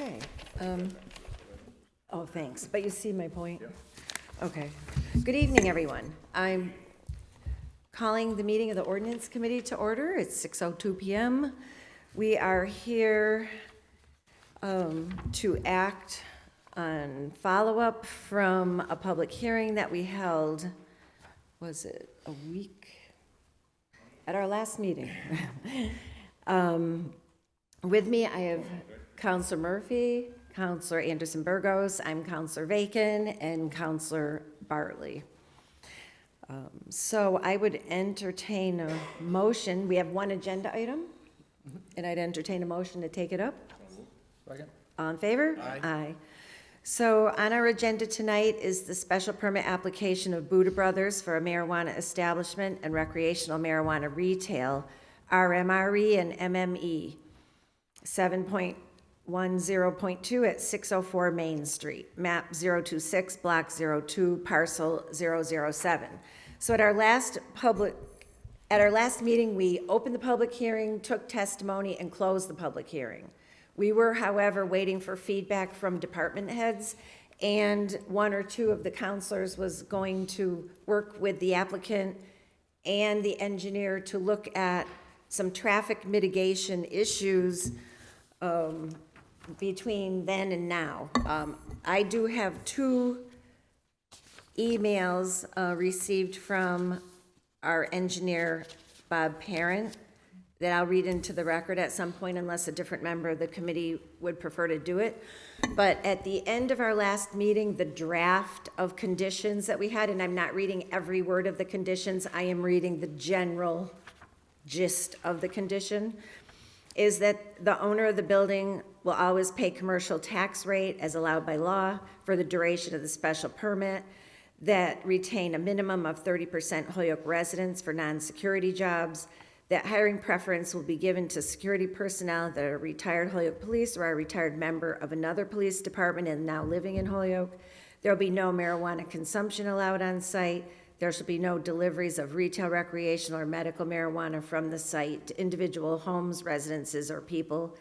Okay. Oh, thanks. But you see my point? Okay. Good evening, everyone. I'm calling the meeting of the Ordinance Committee to order. It's 6:02 PM. We are here to act on follow-up from a public hearing that we held, was it a week? At our last meeting. With me, I have Counselor Murphy, Counselor Anderson Burgos, I'm Counselor Bacon, and Counselor Bartley. So I would entertain a motion. We have one agenda item, and I'd entertain a motion to take it up. Second. All in favor? Aye. So on our agenda tonight is the special permit application of Buudda Brothers for a marijuana establishment and recreational marijuana retail, RMRE and MME, 7.10.2 at 604 Main Street, map 026, block 02, parcel 007. So at our last meeting, we opened the public hearing, took testimony, and closed the public hearing. We were, however, waiting for feedback from department heads, and one or two of the counselors was going to work with the applicant and the engineer to look at some traffic mitigation issues between then and now. I do have two emails received from our engineer, Bob Parent, that I'll read into the record at some point unless a different member of the committee would prefer to do it. But at the end of our last meeting, the draft of conditions that we had, and I'm not reading every word of the conditions, I am reading the general gist of the condition, is that the owner of the building will always pay commercial tax rate as allowed by law for the duration of the special permit, that retain a minimum of 30% Holyoke residents for non-security jobs, that hiring preference will be given to security personnel that are retired Holyoke police or are a retired member of another police department and now living in Holyoke. There will be no marijuana consumption allowed on site. There shall be no deliveries of retail, recreational, or medical marijuana from the site to individual homes, residences, or people.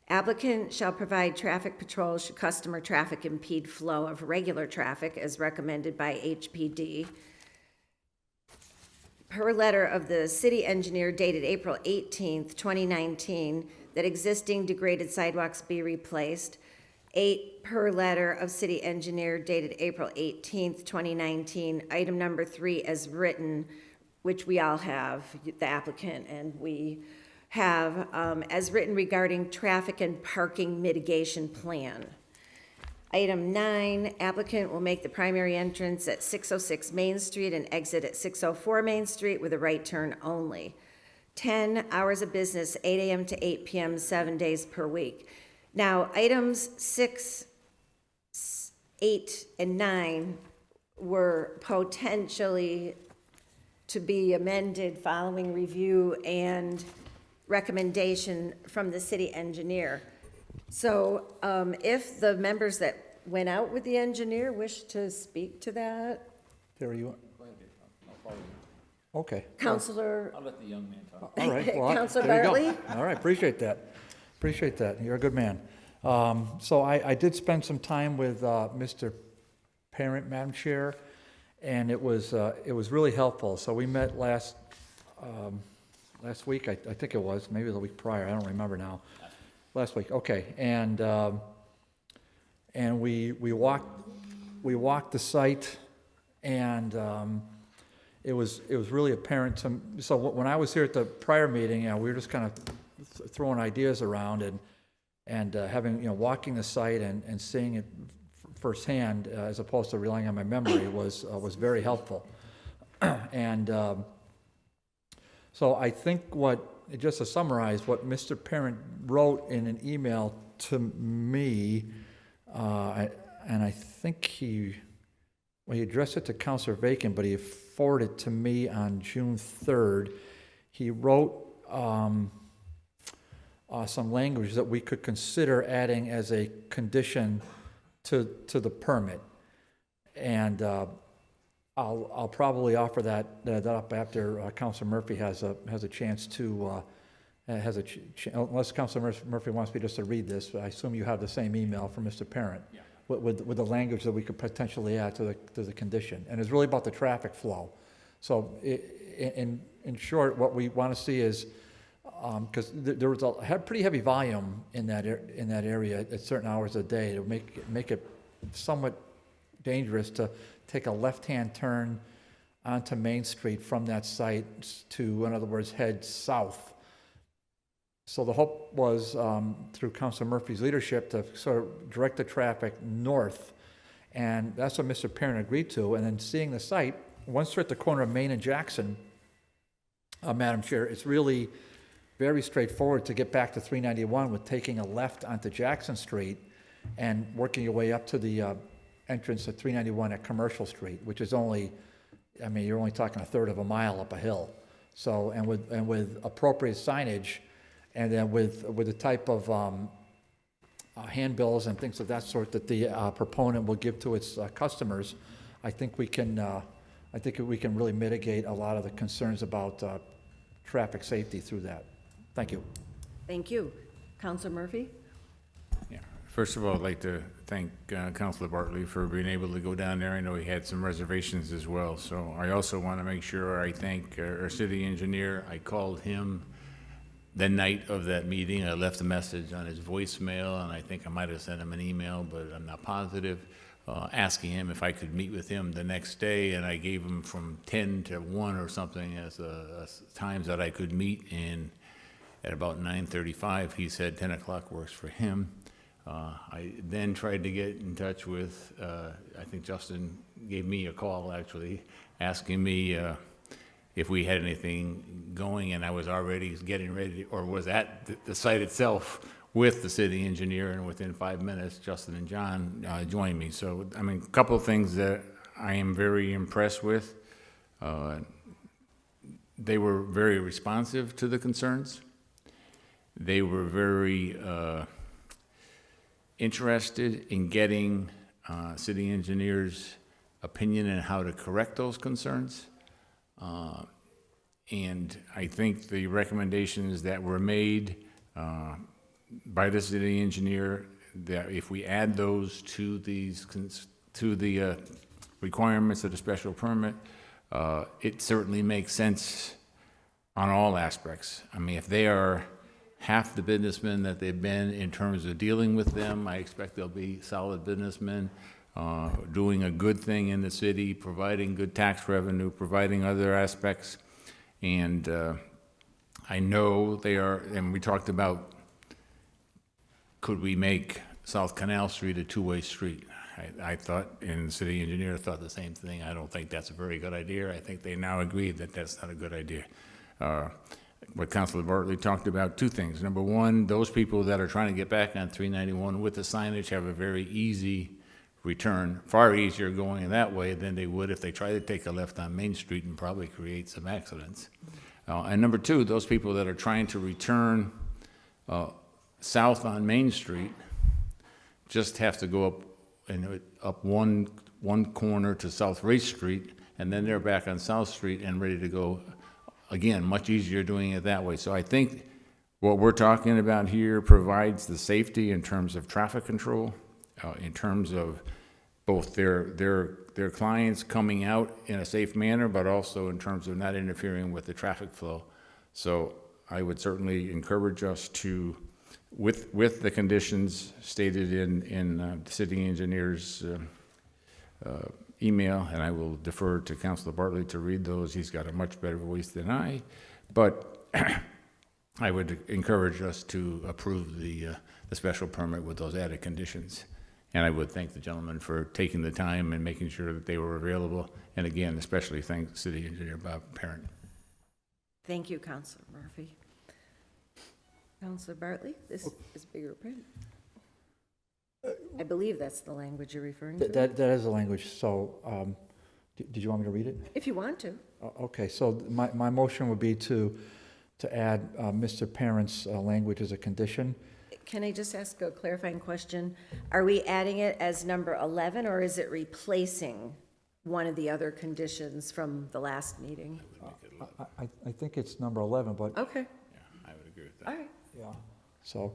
Applicant shall provide traffic patrol should customer traffic impede flow of regular traffic as recommended by HPD. Per letter of the city engineer dated April 18th, 2019, that existing degraded sidewalks be replaced. 8, per letter of city engineer dated April 18th, 2019, item number 3 as written, which we all have, the applicant and we have, as written regarding traffic and parking mitigation plan. Item 9, applicant will make the primary entrance at 606 Main Street and exit at 604 Main Street with a right turn only. 10, hours of business, 8 a.m. to 8 p.m., 7 days per week. Now, items 6, 8, and 9 were potentially to be amended following review and recommendation from the city engineer. So if the members that went out with the engineer wish to speak to that. Terry, you want? Go ahead, Dave. I'll follow you. Okay. Counselor, I'll let the young man talk. All right. Well, Counselor there you go. Bartley? All right, appreciate that. Appreciate that. You're a good man. So I did spend some time with Mr. Parent, Madam Chair, and it was really helpful. So we met last week, I think it was, maybe the week prior, I don't remember now. Last week, okay, and we walked the site, and it was really apparent to me. So when I was here at the prior meeting, we were just kind of throwing ideas around and having walking the site and seeing it firsthand as opposed to relying on my memory was very helpful, and so I think just to summarize what Mr. Parent wrote in an email to me, and I think he addressed it to Counselor Bacon, but he forwarded it to me on June 3rd. He wrote some language that we could consider adding as a condition to the permit, and I'll probably offer that up after Counselor Murphy has a chance to has unless Councilor Murphy wants me just to read this, but I assume you have the same email from Mr. Parent. Yeah. With the language that we could potentially add to the condition. And it's really about the traffic flow. So in short, what we want to see is, because there was a pretty heavy volume in that area at certain hours of the day, to make it somewhat dangerous to take a left-hand turn onto Main Street from that site to, in other words, head south. So the hope was, through Councilor Murphy's leadership, to sort of direct the traffic north. And that's what Mr. Parent agreed to. And then seeing the site, once you're at the corner of Main and Jackson, Madam Chair, it's really very straightforward to get back to 391 with taking a left onto Jackson Street and working your way up to the entrance at 391 at Commercial Street, which is only, I mean, you're only talking a third of a mile up a hill. So, and with appropriate signage, and then with the type of handbills and things of that sort that the proponent will give to its customers, I think we can really mitigate a lot of the concerns about traffic safety through that. Thank you. Thank you. Councilor Murphy? Yeah. First of all, I'd like to thank Councilor Bartley for being able to go down there. I know he had some reservations as well. So I also want to make sure I thank our city engineer. I called him the night of that meeting. I left a message on his voicemail, and I think I might have sent him an email, but I'm not positive, asking him if I could meet with him the next day, and I gave him from 10 to 1 or something as times that I could meet, and at about 9:35, he said 10 o'clock works for him. I then tried to get in touch with, I think Justin gave me a call, actually, asking me if we had anything going, and I was already getting ready, or was at the site itself with the city engineer, and within 5 minutes, Justin and John joined me. So, I mean, a couple of things that I am very impressed with. They were very responsive to the concerns. They were very interested in getting city engineers' opinion on how to correct those concerns. And I think the recommendations that were made by the city engineer, that if we add those to the requirements of the special permit, it certainly makes sense on all aspects. I mean, if they are half the businessmen that they've been in terms of dealing with them, I expect they'll be solid businessmen, doing a good thing in the city, providing good tax revenue, providing other aspects. And I know they are, and we talked about, could we make South Canal Street a two-way street? I thought, and the city engineer thought the same thing. I don't think that's a very good idea. I think they now agree that that's not a good idea. What Councilor Bartley talked about, two things. Number one, those people that are trying to get back on 391 with the signage have a very easy return, far easier going that way than they would if they try to take a left on Main Street and probably create some accidents. And number two, those people that are trying to return south on Main Street just have to go up one corner to South Race Street, and then they're back on South Street and ready to go. Again, much easier doing it that way. So I think what we're talking about here provides the safety in terms of traffic control, in terms of both their clients coming out in a safe manner, but also in terms of not interfering with the traffic flow. So I would certainly encourage us to, with the conditions stated in the city engineer's email, and I will defer to Councilor Bartley to read those. He's got a much better voice than I, but I would encourage us to approve the special permit with those added conditions. And I would thank the gentleman for taking the time and making sure that they were available. And again, especially thank City Engineer Bob Parent. Thank you, Councilor Murphy. Councilor Bartley, this is bigger print. I believe that's the language you're referring to. That is the language. So did you want me to read it? If you want to. Okay, so my motion would be to add Mr. Parent's language as a condition. Can I just ask a clarifying question? Are we adding it as number 11, or is it replacing one of the other conditions from the last meeting? I think it's number 11, but Okay. Yeah, I would agree with All right. Yeah, so,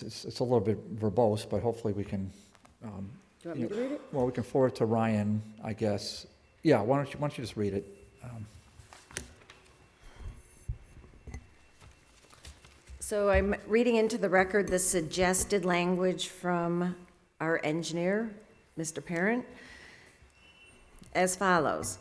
it's a little bit verbose, but hopefully we can, Do you want me to read it? well, we can forward to Ryan, I guess. Yeah, why don't you just read it? So I'm reading into the record the suggested language from our engineer, Mr. Parent, as follows.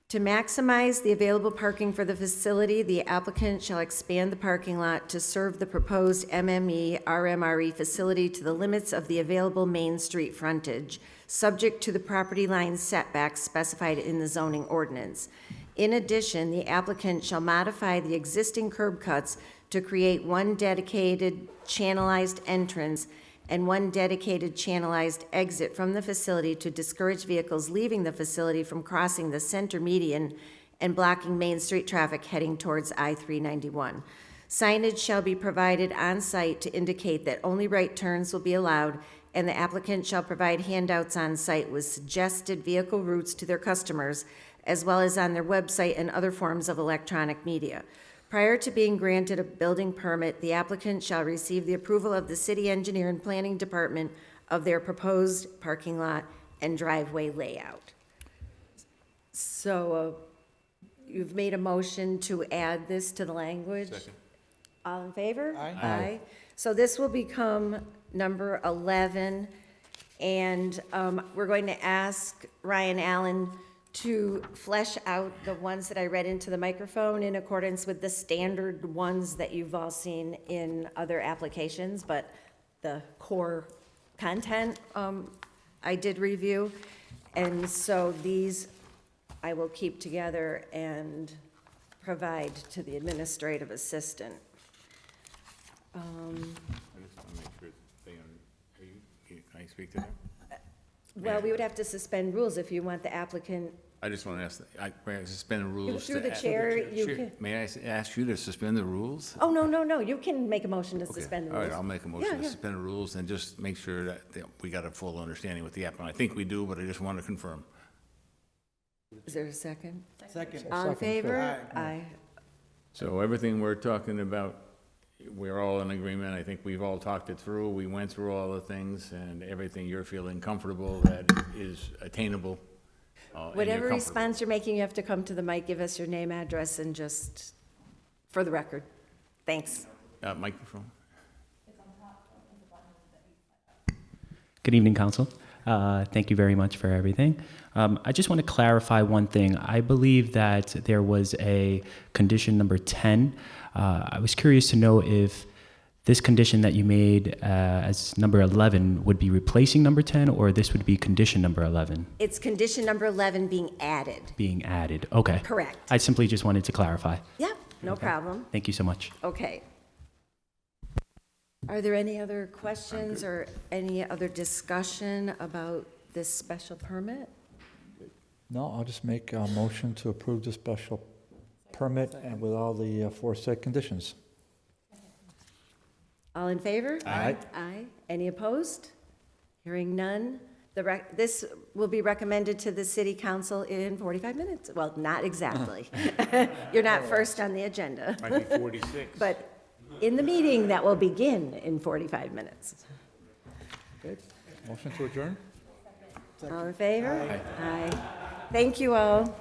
To maximize the available parking for the facility, the applicant shall expand the parking lot to serve the proposed MME RMRE facility to the limits of the available Main Street frontage, subject to the property line setbacks specified in the zoning ordinance. In addition, the applicant shall modify the existing curb cuts to create one dedicated channelized entrance and one dedicated channelized exit from the facility to discourage vehicles leaving the facility from crossing the center median and blocking Main Street traffic heading towards I-391. Signage shall be provided on-site to indicate that only right turns will be allowed, and the applicant shall provide handouts on-site with suggested vehicle routes to their customers, as well as on their website and other forms of electronic media. Prior to being granted a building permit, the applicant shall receive the approval of the city engineer and planning department of their proposed parking lot and driveway layout. So you've made a motion to add this to the language? Second. All in favor? Aye. Aye. So this will become number 11, and we're going to ask Ryan Allen to flesh out the ones that I read into the microphone in accordance with the standard ones that you've all seen in other applications, but the core content I did review. And so these I will keep together and provide to the administrative assistant. I just want to make sure they, can I speak to them? Well, we would have to suspend rules if you want the applicant. I just want to ask, may I suspend the rules? Through to the add- chair, you Chair, can. May I ask you to suspend the rules? Oh, no, you can make a motion to Okay. suspend the All rules. right, I'll make a motion Yeah, to yeah. suspend the rules and just make sure that we got a full understanding with the applicant. I think we do, but I just want to confirm. Is there a second? Second. All in Second, sure. favor? Aye. So everything we're talking about, we're all in agreement. I think we've all talked it through. We went through all the things, and everything you're feeling comfortable that is attainable. And you're Whatever comfortable. response you're making, you have to come to the mic, give us your name, address, and just, for the record. Thanks. Microphone? Good evening, Council. Thank you very much for everything. I just want to clarify one thing. I believe that there was a condition number 10. I was curious to know if this condition that you made as number 11 would be replacing number 10, or this would be condition number 11 It's condition number 11 being added. being added. Okay. Correct. I simply just wanted to clarify. Yeah, no problem. Thank you so much. Okay. Are there any other questions or any other discussion about this special permit? No, I'll just make a motion to approve the special permit and with all the aforesaid conditions. All in favor? Aye. Aye. Any opposed? Hearing none. This will be recommended to the city council in 45 minutes. Well, not exactly. You're not first on the agenda. Might be 46. But in the meeting that will begin in 45 minutes. Okay, motion to adjourn? All in favor? Aye. Thank you all.